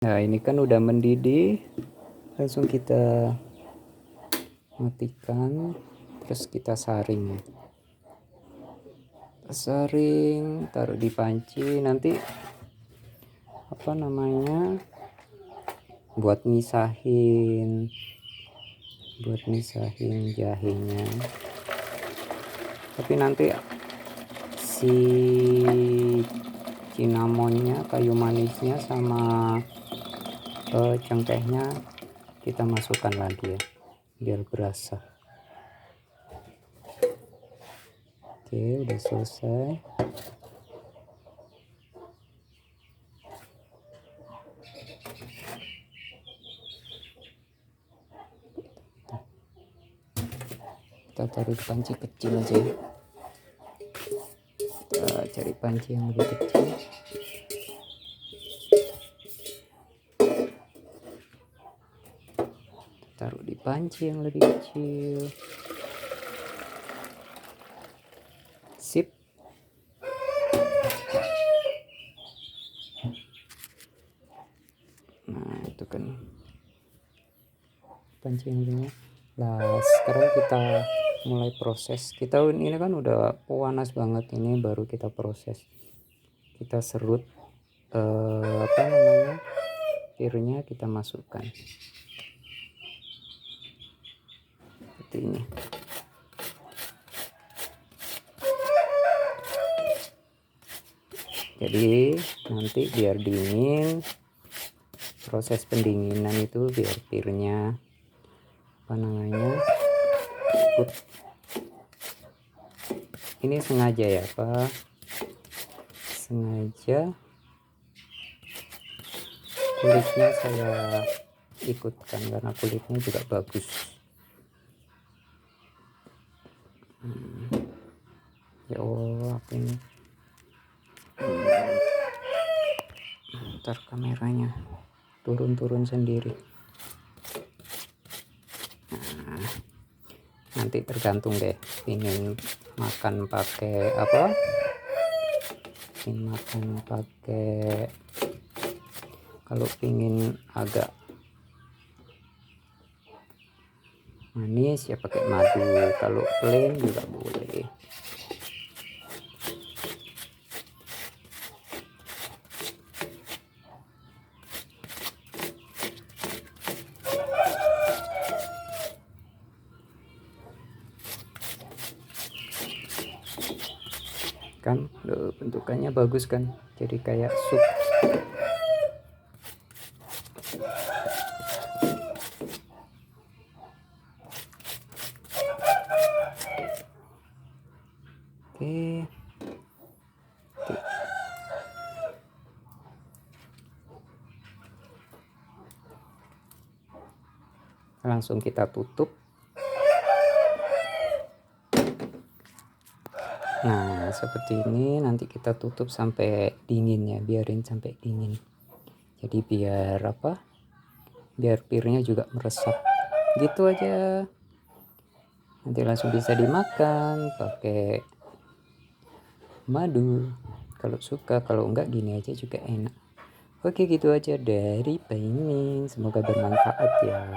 Nah, ini kan udah mendidih, langsung kita matikan, terus kita saring. Saring, taruh di panci. Nanti apa namanya, buat misahin jahenya. Tapi nanti si cinamonnya, kayu manisnya sama cengkehnya kita masukkan lagi ya, biar berasa. Oke, udah selesai. Kita taruh di panci kecil aja ya. Kita cari panci yang lebih kecil. Taruh di panci yang lebih kecil. Sip. Nah, itu kan panci yang ini. Nah, sekarang kita mulai proses. Kita ini kan udah panas banget, ini baru kita proses. Kita serut apa namanya, pirnya kita masukkan seperti ini. Jadi nanti biar dingin, proses pendinginan itu biar pirnya apa namanya ikut. Ini sengaja ya, sengaja kulitnya saya ikutkan karena kulitnya juga bagus. Ya Allah, apa ini? Ntar kameranya turun sendiri. Nah, nanti tergantung deh, ingin makan pakai apa, kalau ingin agak manis ya pakai madu, kalau plain juga boleh. Kan bentukannya bagus kan, jadi kayak sup. Oke. Langsung kita tutup. Nah, seperti ini. Nanti kita tutup sampai dingin ya, biarin sampai dingin. Jadi biar apa, biar pirnya juga meresap. Gitu aja. Nanti langsung bisa dimakan pakai madu kalau suka, kalau enggak gini aja juga enak. Oke, gitu aja dari Pak Mimin, semoga bermanfaat ya.